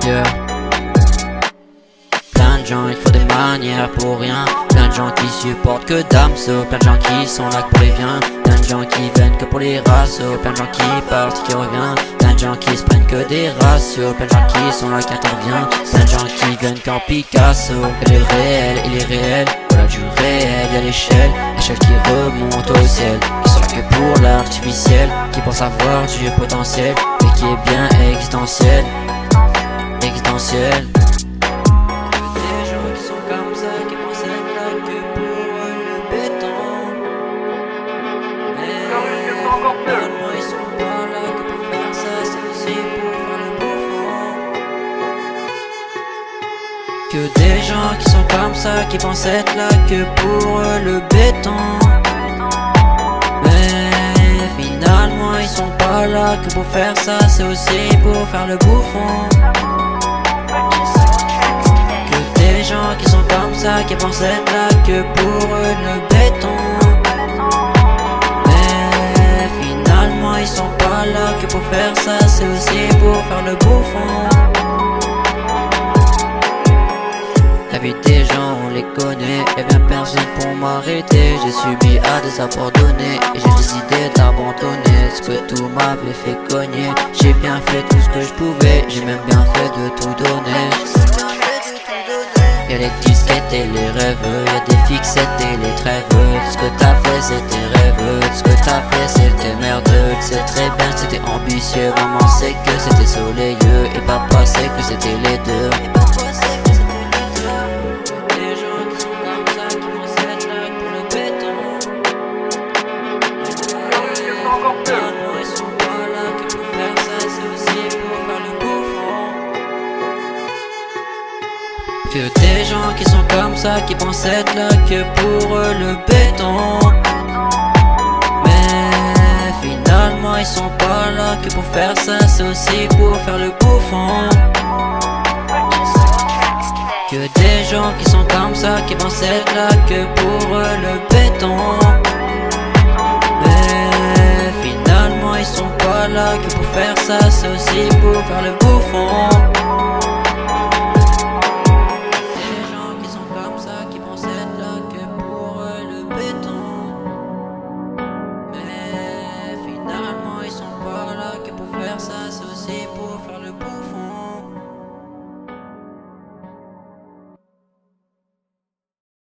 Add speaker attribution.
Speaker 1: Yeah. Plein de gens, il faut des manières pour rien. Plein de gens qui supportent que Damso. Plein de gens qui sont là que pour les biens. Plein de gens qui viennent que pour les ratios. Plein de gens qui partent, qui reviennent. Plein de gens qui se prennent que des ratios. Plein de gens qui sont là qui interviennent. Plein de gens qui viennent qu'en Picasso. Elle est le réel, il est réel. Voilà du réel, y'a l'échelle. L'échelle qui remonte au ciel. Qui sont là que pour l'artificiel. Qui pensent avoir du potentiel. Mais qui est bien existentiel. Existentiel. Des gens qui sont comme ça, qui pensent être là que pour le béton. Mais finalement ils sont pas là que pour faire ça, c'est aussi pour faire le bouffon. Que des gens qui sont comme ça, qui pensent être là que pour le béton. Mais finalement ils sont pas là que pour faire ça, c'est aussi pour faire le bouffon. Des gens qui sont comme ça, qui pensent être là que pour le béton. Mais finalement ils sont pas là que pour faire ça, c'est aussi pour faire le bouffon. La vie des gens on les connaît, y'a bien personne pour m'arrêter. J'ai subi à des abandonnés et j'ai décidé d'abandonner ce que tout m'avait fait cogner. J'ai bien fait tout ce que je pouvais, j'ai même bien fait de tout donner. Y'a les disquettes et les rêves, y'a des fixettes et les trêves. Tout ce que t'as fait c'était rêveux, tout ce que t'as fait c'était merdeux. Tu sais très bien que c'était ambitieux, maman sait que c'était soleilleux et papa sait que c'était les deux. Des gens qui sont comme ça, qui pensent être là pour le béton. Finalement ils sont pas là que pour faire ça, c'est aussi pour faire le bouffon. Que des gens qui sont comme ça, qui pensent être là que pour le béton. Mais finalement ils sont pas là que pour faire ça, c'est aussi pour faire le bouffon. Que des gens qui sont comme ça, qui pensent être là que pour le béton. Mais finalement ils sont pas là que pour faire ça, c'est aussi pour faire le bouffon.